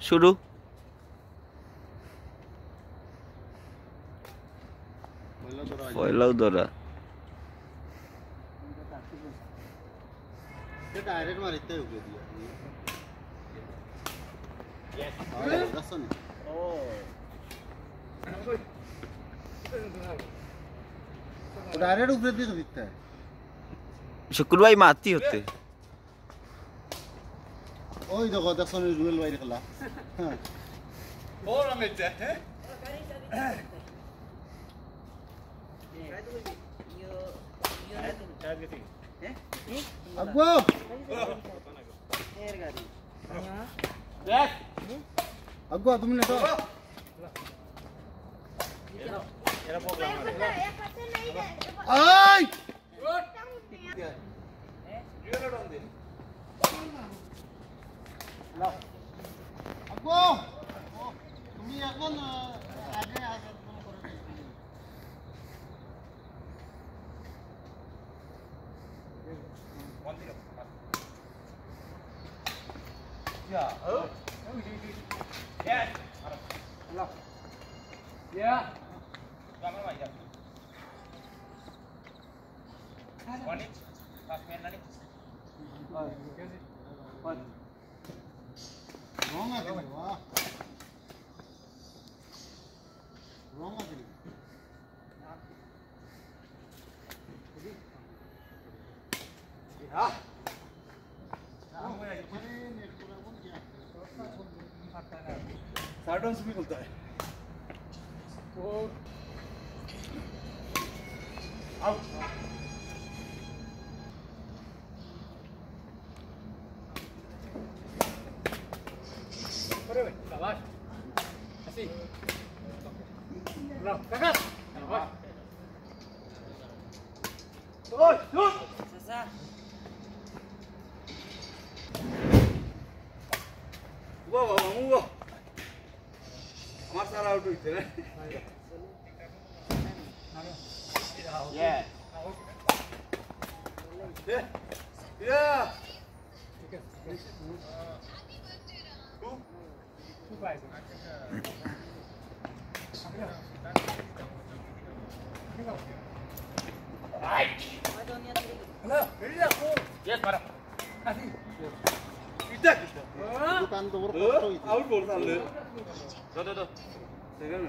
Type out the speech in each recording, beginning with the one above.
शुरू। पहला दौरा डायरेक्ट मारते हो गया यस दसन ओ डायरेक्ट ऊपर भी दिखता है शुक्रवार माती होते ओए देखो दसन रुएल भाई निकला हां और में है अब्बू यस अब्बू तुमने तो आई अब्बू तुम्ही এখন আগে আসো Yeah. Oh. Yes. Hello. Yeah. Kamu mana ya? One inch. Last man nani? One. Wrong again. Wah. Wrong again. Yeah. साइडों से भी खुलता है आउट अरे भाई शाबाश ऐसी लो काका शाबाश ओए शूट ससा वो हमारा सारा आउट हुई थे yeah yeah hello yes para bukan tower foto itu out bol salah do dengar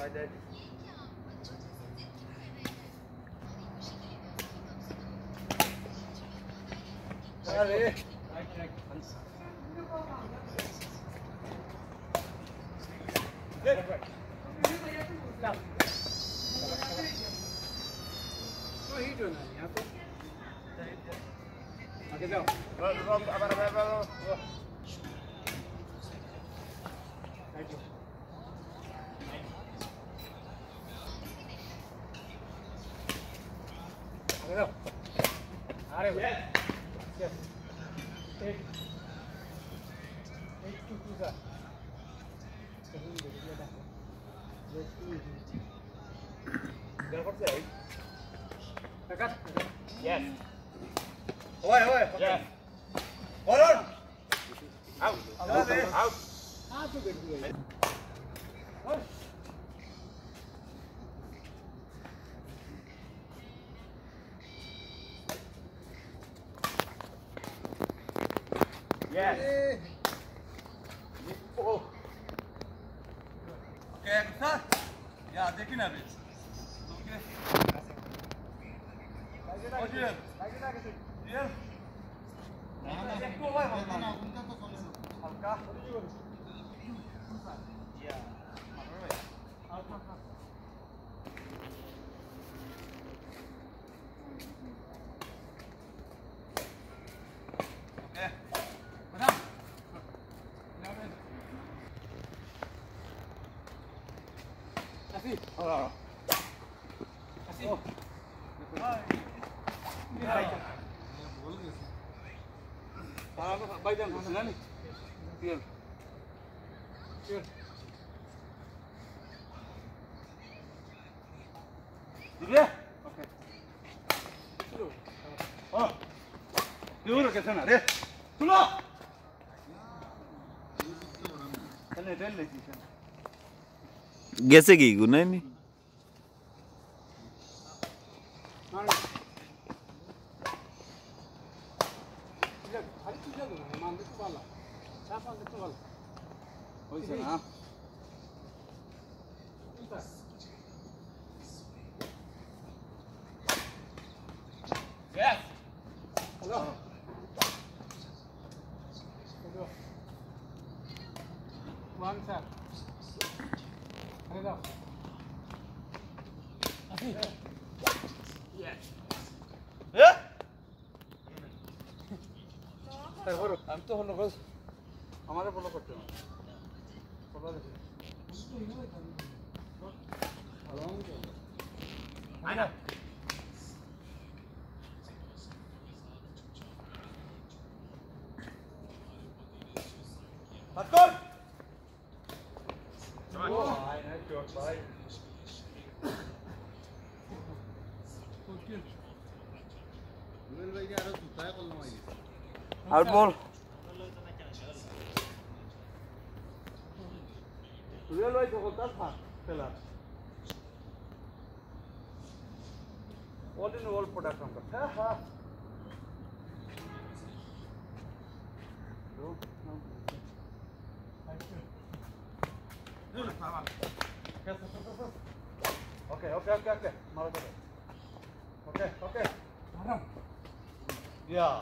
ada अरे तो ही जो ना यहाँ पे आगे जाओ अरे yes oi yes hold on out out yes oh oke besar ya देखिए ना अभी oh dia dia हल्का ya oke menang kasih kasih भाई जान घुसना नहीं फिर ठीक है दूर कैसे ना रे चलो चले चल ले गेसे की गुना नहीं Yes. Hello. One sir. Hello. Yes. Yeah. Sir, बोलो. हम तो हम लोग हमारे बोलो करते हैं. बोलो देखो. आना. Let's go! Out ball. Real way to hold that part, fella. All in all production. Okay. Okay. Yeah.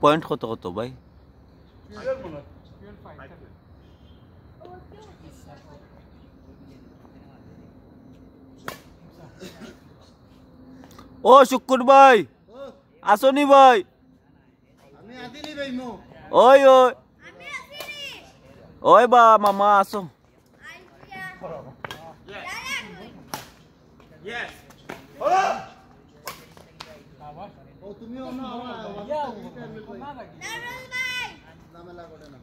Point কত ভাই ও শুকুর ভাই আসনি ভাই আমি আদিলি ভাই মো ওই ওই আমি আসিনি ওই বা মামা আসো Yes. Hola. ও তুমিও না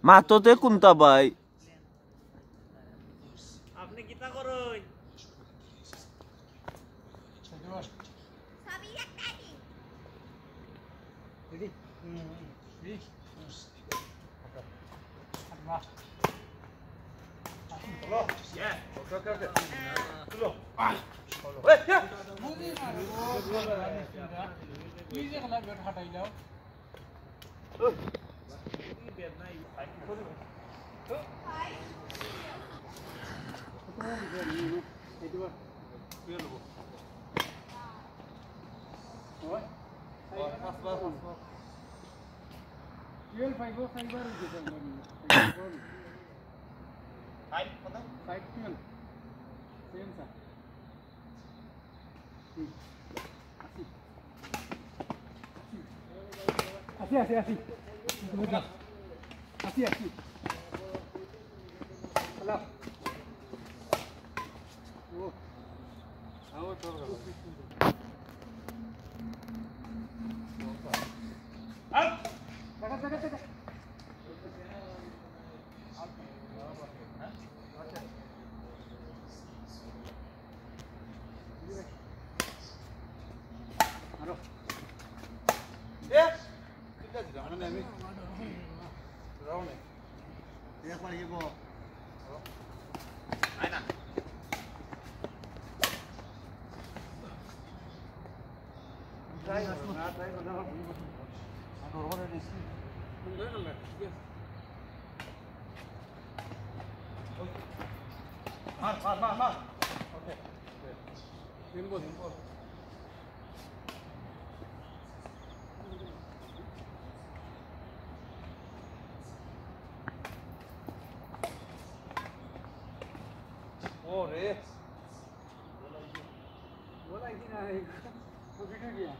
মাতোতে কোনটা ভাই আপনি কিতা করুন সবই একটাই রেডি রেডি বাহ চলো ওকে চলো ওই মুদি না প্লিজ একলা বেট হটাই দাও বেট নাই Así. Hola. Mar. Okay. Inboard. Oh, रे. बोला ही ना है. वो वीडियो किया.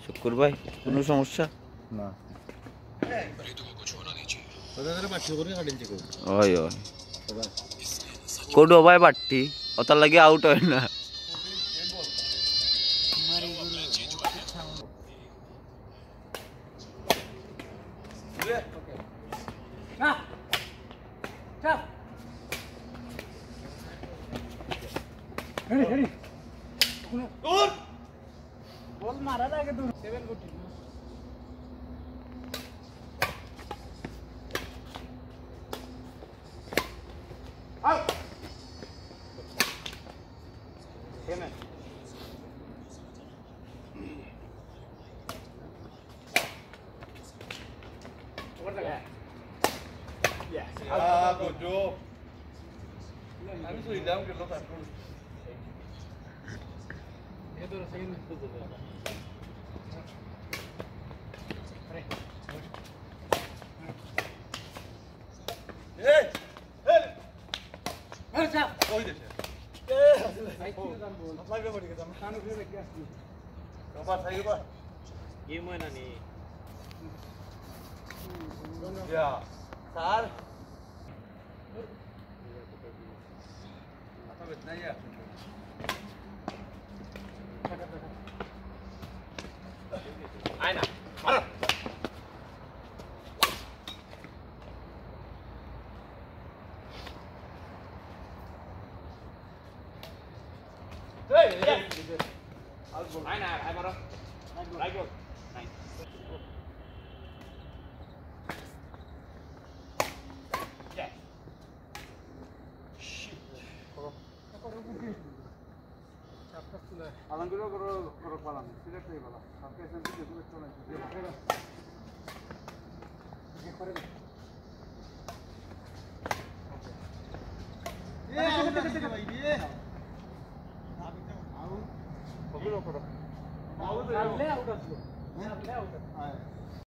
শুকুর ভাই কোনো সমস্যা ना তোদের বাচ্চা করে কাটিনছে কো ওই ওই কোডো ভাই বাট্টি ওটার লাগি আউট হয় না বল মারার আগে দূর 7 গুটি আউট কেমন ওভার লাগা yes good job আমি শুইলাম গেল তারপর এদর সেকেন্ড মিনিট এই এই আচ্ছা ওই দেশে লাগবে বড়ি গেলাম কানে ফিরে রেখে আসছি তোমার সাইড বা Game হয় না নি ইয়া স্যার आता इतना ही है আয় না মারো আয় না আয় মারো রাইট বল নাইস अलंकृत करो करो पालन सिलेक्ट नहीं वाला आपके सेंटर से कुछ तो नहीं ये पकड़ेगा ये करेगा ये भाई ये आउट पकड़ो करो आउट ले आउट ले आउट